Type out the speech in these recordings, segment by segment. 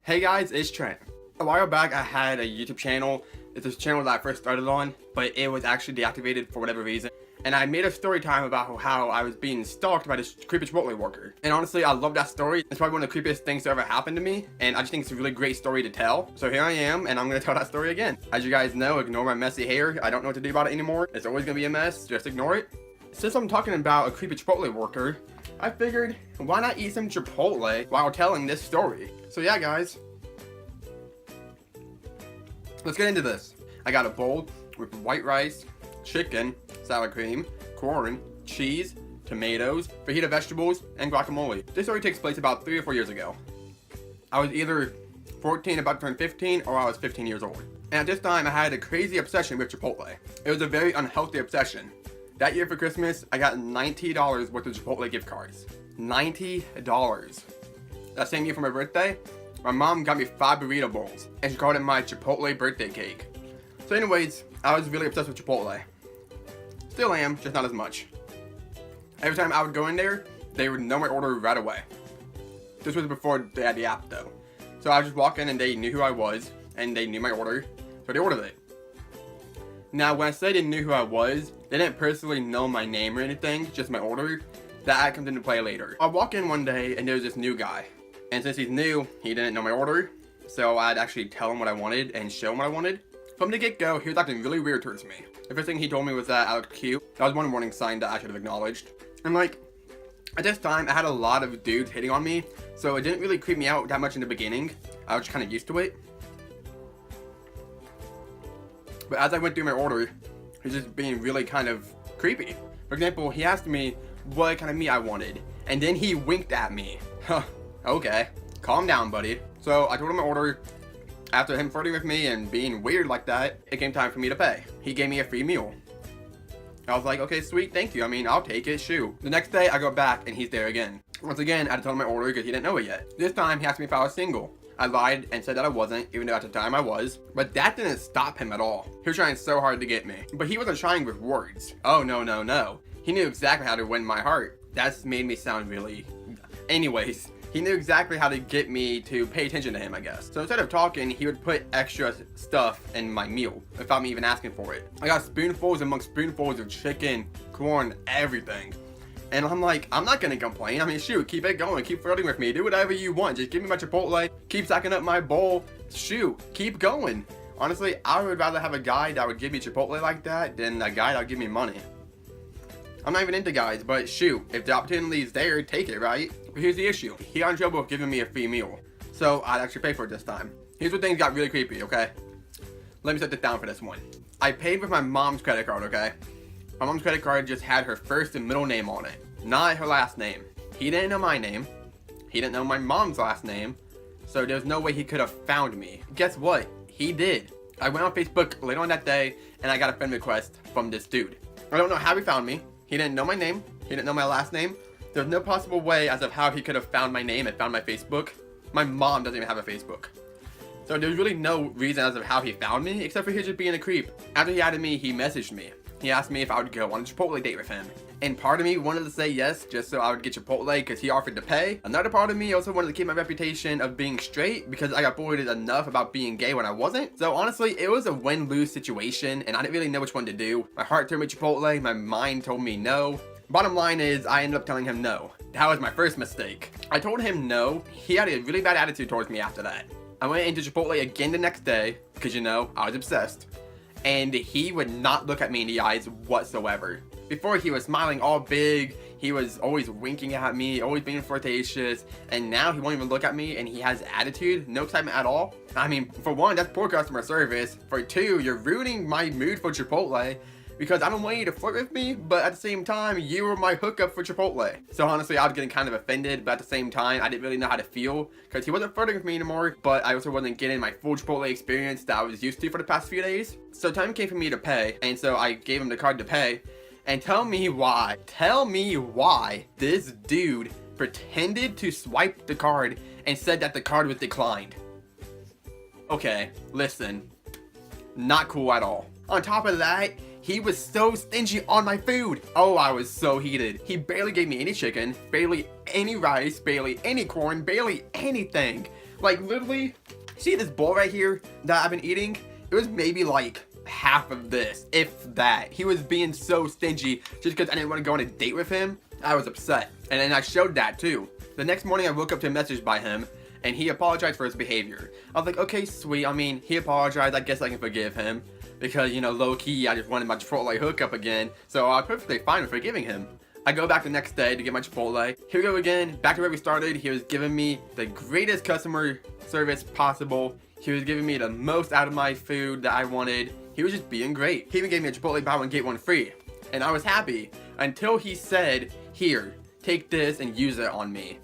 Hey guys, it's Trent. A while back I had a YouTube channel. It's a channel that I first started on, but it was actually deactivated for whatever reason. And I made a story time about how I was being stalked by this creepy Chipotle worker. And honestly, I love that story. It's probably one of the creepiest things to ever happen to me. And I just think it's a really great story to tell. So here I am, and I'm gonna tell that story again. As you guys know, ignore my messy hair. I don't know what to do about it anymore. It's always gonna be a mess, just ignore it. Since I'm talking about a creepy Chipotle worker, I figured, why not eat some Chipotle while telling this story? So yeah, guys. Let's get into this. I got a bowl with white rice, chicken, sour cream, corn, cheese, tomatoes, fajita vegetables, and guacamole. This story takes place about 3 or 4 years ago. I was either 14, about to turn 15, or I was 15 years old. And at this time, I had a crazy obsession with Chipotle. It was a very unhealthy obsession. That year for Christmas, I got $90 worth of Chipotle gift cards. $90. That same year for my birthday, my mom got me 5 burrito bowls, and she called it my Chipotle birthday cake. So anyways, I was really obsessed with Chipotle. Still am, just not as much. Every time I would go in there, they would know my order right away. This was before they had the app though. So I would just walk in and they knew who I was, and they knew my order, so they ordered it. Now when I say they knew who I was, they didn't personally know my name or anything, just my order. That comes into play later. I walk in one day and there's this new guy. And since he's new, he didn't know my order, so I'd actually tell him what I wanted and show him what I wanted. From the get-go, he was acting really weird towards me. The first thing he told me was that I looked cute. That was one warning sign that I should have acknowledged. And like, at this time, I had a lot of dudes hitting on me, so it didn't really creep me out that much in the beginning. I was just kind of used to it. But as I went through my order, he was just being really kind of creepy. For example, he asked me what kind of meat I wanted, and then he winked at me. Huh. Okay, calm down, buddy. So I told him my order. After him flirting with me and being weird like that, it came time for me to pay. He gave me a free meal. I was like, okay, sweet, thank you. I mean, I'll take it, shoot. The next day, I go back and he's there again. Once again, I had to tell him my order because he didn't know it yet. This time, he asked me if I was single. I lied and said that I wasn't, even though at the time I was. But that didn't stop him at all. He was trying so hard to get me. But he wasn't trying with words. Oh, no, no, no. He knew exactly how to win my heart. That's made me sound really... Anyways. He knew exactly how to get me to pay attention to him, I guess. So instead of talking, he would put extra stuff in my meal without me even asking for it. I got spoonfuls among spoonfuls of chicken, corn, everything. And I'm like, I'm not gonna complain. I mean, shoot, keep it going. Keep flirting with me. Do whatever you want. Just give me my Chipotle. Keep stacking up my bowl. Shoot, keep going. Honestly, I would rather have a guy that would give me Chipotle like that than a guy that would give me money. I'm not even into guys, but shoot, if the opportunity is there, take it, right? But here's the issue. He got in trouble with giving me a free meal, so I'd actually pay for it this time. Here's where things got really creepy, okay? Let me set this down for this one. I paid with my mom's credit card, okay? My mom's credit card just had her first and middle name on it, not her last name. He didn't know my name. He didn't know my mom's last name, so there's no way he could have found me. Guess what? He did. I went on Facebook later on that day, and I got a friend request from this dude. I don't know how he found me. He didn't know my name. He didn't know my last name. There's no possible way as of how he could have found my name and found my Facebook. My mom doesn't even have a Facebook. So there's really no reason as of how he found me, except for he just being a creep. After he added me, he messaged me. He asked me if I would go on a Chipotle date with him. And part of me wanted to say yes, just so I would get Chipotle because he offered to pay. Another part of me also wanted to keep my reputation of being straight because I got bullied enough about being gay when I wasn't. So honestly, it was a win-lose situation and I didn't really know which one to do. My heart told me Chipotle, my mind told me no. Bottom line is, I ended up telling him no. That was my first mistake. I told him no. He had a really bad attitude towards me after that. I went into Chipotle again the next day because, you know, I was obsessed. And he would not look at me in the eyes whatsoever. Before, he was smiling all big, he was always winking at me, always being flirtatious, and now he won't even look at me and he has attitude, no excitement at all. I mean, for one, that's poor customer service. For two, you're ruining my mood for Chipotle because I don't want you to flirt with me, but at the same time, you were my hookup for Chipotle. So honestly, I was getting kind of offended, but at the same time, I didn't really know how to feel because he wasn't flirting with me anymore, but I also wasn't getting my full Chipotle experience that I was used to for the past few days. So time came for me to pay, and so I gave him the card to pay. And tell me why this dude pretended to swipe the card and said that the card was declined. Okay, listen, not cool at all. On top of that, he was so stingy on my food. Oh, I was so heated. He barely gave me any chicken, barely any rice, barely any corn, barely anything. Like literally, see this bowl right here that I've been eating? It was maybe like half of this, if that. He was being so stingy just because I didn't want to go on a date with him. I was upset. And then I showed that too. The next morning I woke up to a message by him and he apologized for his behavior. I was like, okay, sweet. I mean, he apologized. I guess I can forgive him. Because, you know, low-key, I just wanted my Chipotle hookup again. So I was perfectly fine with forgiving him. I go back the next day to get my Chipotle. Here we go again, back to where we started. He was giving me the greatest customer service possible. He was giving me the most out of my food that I wanted. He was just being great. He even gave me a Chipotle buy one, get one free. And I was happy until he said, here, take this and use it on me.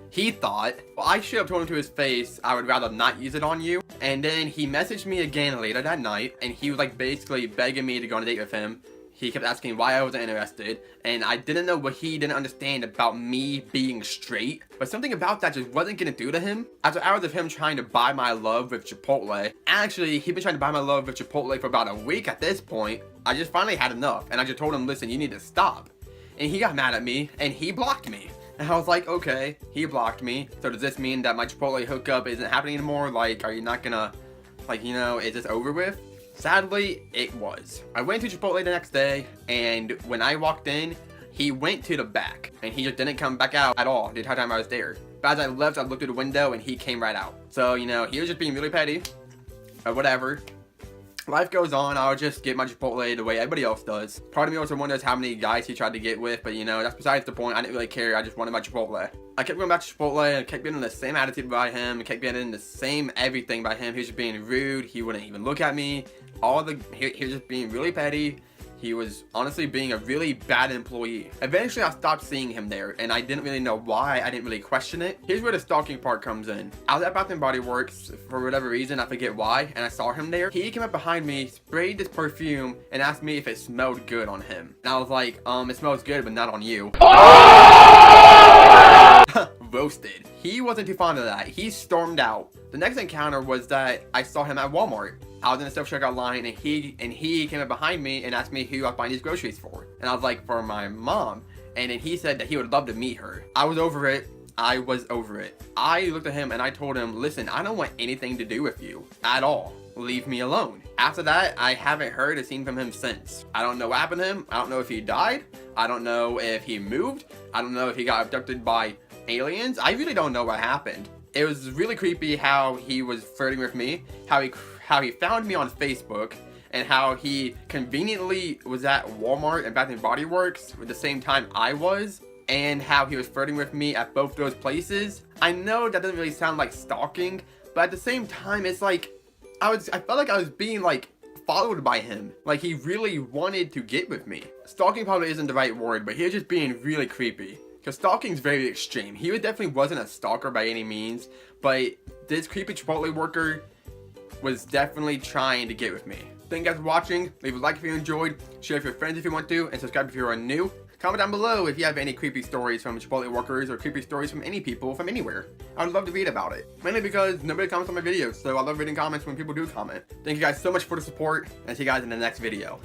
He thought, well, I should have told him to his face, I would rather not use it on you. And then he messaged me again later that night, and he was like basically begging me to go on a date with him. He kept asking why I wasn't interested, and I didn't know what he didn't understand about me being straight. But something about that just wasn't gonna do to him. After hours of him trying to buy my love with Chipotle, actually, he'd been trying to buy my love with Chipotle for about a week at this point. I just finally had enough, and I just told him, listen, you need to stop. And he got mad at me, and he blocked me. And I was like, okay, he blocked me. So does this mean that my Chipotle hookup isn't happening anymore? Like, are you not gonna, like, you know, is this over with? Sadly, it was. I went to Chipotle the next day, and when I walked in, he went to the back, and he just didn't come back out at all the entire time I was there. But as I left, I looked through the window, and he came right out. So, you know, he was just being really petty, or whatever. Life goes on, I'll just get my Chipotle the way everybody else does. Part of me also wonders how many guys he tried to get with, but you know, that's besides the point. I didn't really care, I just wanted my Chipotle. I kept going back to Chipotle, and kept getting the same attitude by him, kept getting the same everything by him. He was just being rude, he wouldn't even look at me. He was just being really petty. He was honestly being a really bad employee. Eventually, I stopped seeing him there, and I didn't really know why. I didn't really question it. Here's where the stalking part comes in. I was at Bath & Body Works for whatever reason, I forget why, and I saw him there. He came up behind me, sprayed this perfume, and asked me if it smelled good on him. And I was like, it smells good, but not on you. Roasted. He wasn't too fond of that. He stormed out. The next encounter was that I saw him at Walmart. I was in the self-checkout line, and he came up behind me and asked me who I was buying these groceries for. And I was like, for my mom. And then he said that he would love to meet her. I was over it. I looked at him and I told him, listen, I don't want anything to do with you at all. Leave me alone. After that, I haven't heard or seen from him since. I don't know what happened to him. I don't know if he died. I don't know if he moved. I don't know if he got abducted by aliens. I really don't know what happened. It was really creepy how he was flirting with me, how he found me on Facebook, and how he conveniently was at Walmart and Bath & Body Works at the same time I was, and how he was flirting with me at both those places. I know that doesn't really sound like stalking, but at the same time, it's like, I felt like I was being like followed by him. Like he really wanted to get with me. Stalking probably isn't the right word, but he was just being really creepy. Because stalking's very extreme. He definitely wasn't a stalker by any means, but this creepy Chipotle worker was definitely trying to get with me. Thank you guys for watching. Leave a like if you enjoyed, share with your friends if you want to, and subscribe if you are new. Comment down below if you have any creepy stories from Chipotle workers or creepy stories from any people from anywhere. I would love to read about it. Mainly because nobody comments on my videos, so I love reading comments when people do comment. Thank you guys so much for the support, and see you guys in the next video.